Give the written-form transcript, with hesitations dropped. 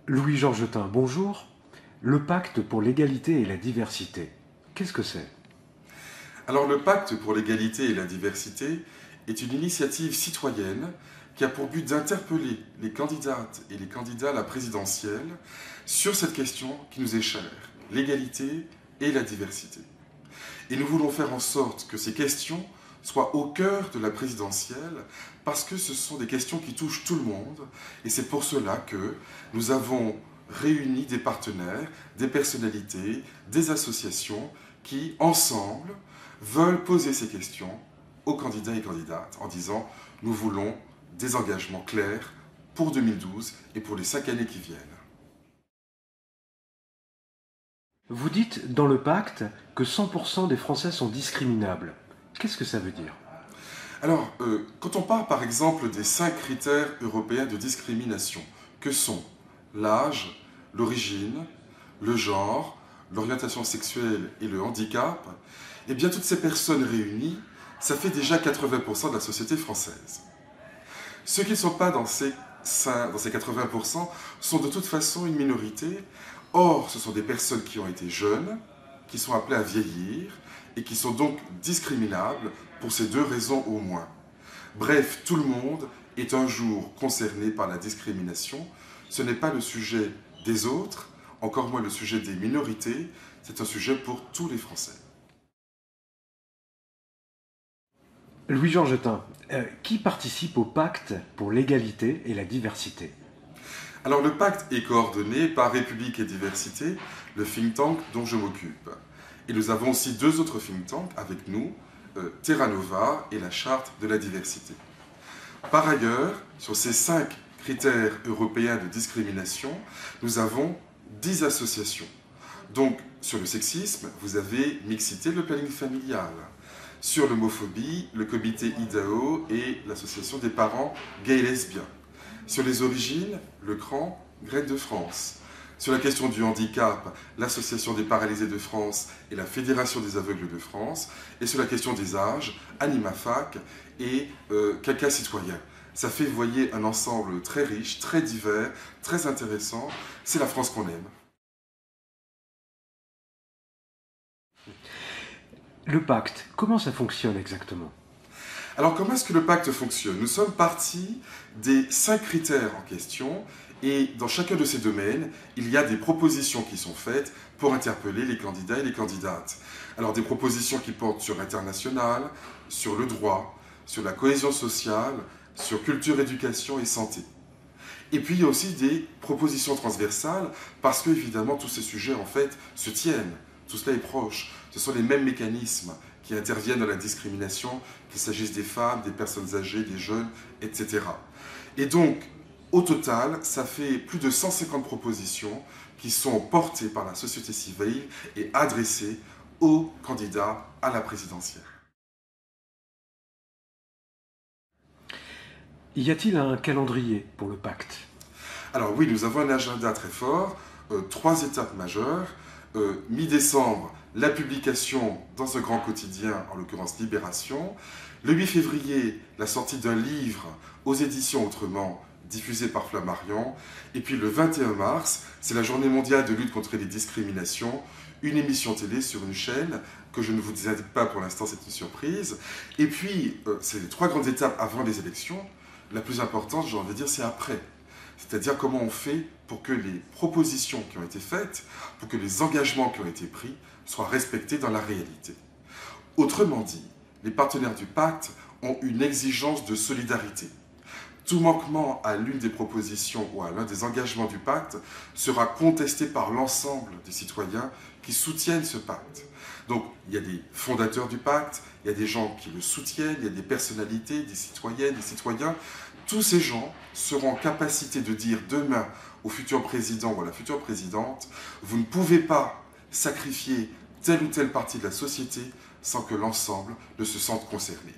Louis Georgetin, bonjour. Le pacte pour l'égalité et la diversité, qu'est-ce que c'est? Alors le Pacte pour l'égalité et la diversité est une initiative citoyenne qui a pour but d'interpeller les candidates et les candidats à la présidentielle sur cette question qui nous est chère, l'égalité et la diversité. Et nous voulons faire en sorte que ces questions soient au cœur de la présidentielle parce que ce sont des questions qui touchent tout le monde et c'est pour cela que nous avons réuni des partenaires, des personnalités, des associations qui, ensemble, veulent poser ces questions aux candidats et candidates en disant « Nous voulons des engagements clairs pour 2012 et pour les 5 années qui viennent ». Vous dites dans le pacte que 100% des Français sont discriminables. Qu'est-ce que ça veut dire? Alors, quand on parle par exemple des 5 critères européens de discrimination, que sont l'âge, l'origine, le genre, l'orientation sexuelle et le handicap, eh bien toutes ces personnes réunies, ça fait déjà 80% de la société française. Ceux qui ne sont pas dans ces 80% sont de toute façon une minorité. Or, ce sont des personnes qui ont été jeunes, qui sont appelées à vieillir et qui sont donc discriminables pour ces 2 raisons au moins. Bref, tout le monde est un jour concerné par la discrimination. Ce n'est pas le sujet des autres, encore moins le sujet des minorités, c'est un sujet pour tous les Français. Louis Georgetin, qui participe au pacte pour l'égalité et la diversité? Alors le pacte est coordonné par République et Diversité, le think tank dont je m'occupe. Et nous avons aussi 2 autres think tanks avec nous, Terra Nova et la Charte de la diversité. Par ailleurs, sur ces 5 critères européens de discrimination, nous avons 10 associations. Donc, sur le sexisme, vous avez Mixité, le planning familial. Sur l'homophobie, le comité IDAO et l'association des parents gays et lesbiens. Sur les origines, le CRAN, Graines de France. Sur la question du handicap, l'association des paralysés de France et la Fédération des aveugles de France. Et sur la question des âges, AnimaFac et Caca Citoyen. Ça fait, vous voyez, un ensemble très riche, très divers, très intéressant. C'est la France qu'on aime. Le pacte, comment ça fonctionne exactement? Alors comment est-ce que le pacte fonctionne? Nous sommes partis des 5 critères en question et dans chacun de ces domaines, il y a des propositions qui sont faites pour interpeller les candidats et les candidates. Alors des propositions qui portent sur l'international, sur le droit, sur la cohésion sociale, sur culture, éducation et santé. Et puis il y a aussi des propositions transversales parce que évidemment tous ces sujets en fait se tiennent, tout cela est proche. Ce sont les mêmes mécanismes qui interviennent dans la discrimination, qu'il s'agisse des femmes, des personnes âgées, des jeunes, etc. Et donc, au total, ça fait plus de 150 propositions qui sont portées par la société civile et adressées aux candidats à la présidentielle. Y a-t-il un calendrier pour le pacte? Alors oui, nous avons un agenda très fort, 3 étapes majeures. Mi-décembre, la publication dans un grand quotidien, en l'occurrence Libération. Le 8 février, la sortie d'un livre aux éditions Autrement, diffusé par Flammarion. Et puis le 21 mars, c'est la journée mondiale de lutte contre les discriminations, une émission télé sur une chaîne que je ne vous dis pas pour l'instant, c'est une surprise. Et puis, c'est les 3 grandes étapes avant les élections. La plus importante, j'ai envie de dire, c'est après. C'est-à-dire comment on fait pour que les propositions qui ont été faites, pour que les engagements qui ont été pris soient respectés dans la réalité. Autrement dit, les partenaires du pacte ont une exigence de solidarité. Tout manquement à l'une des propositions ou à l'un des engagements du pacte sera contesté par l'ensemble des citoyens qui soutiennent ce pacte. Donc, il y a des fondateurs du pacte, il y a des gens qui le soutiennent, il y a des personnalités, des citoyennes, des citoyens. Tous ces gens seront en capacité de dire demain au futur président ou à la future présidente, vous ne pouvez pas sacrifier telle ou telle partie de la société sans que l'ensemble ne se sente concerné.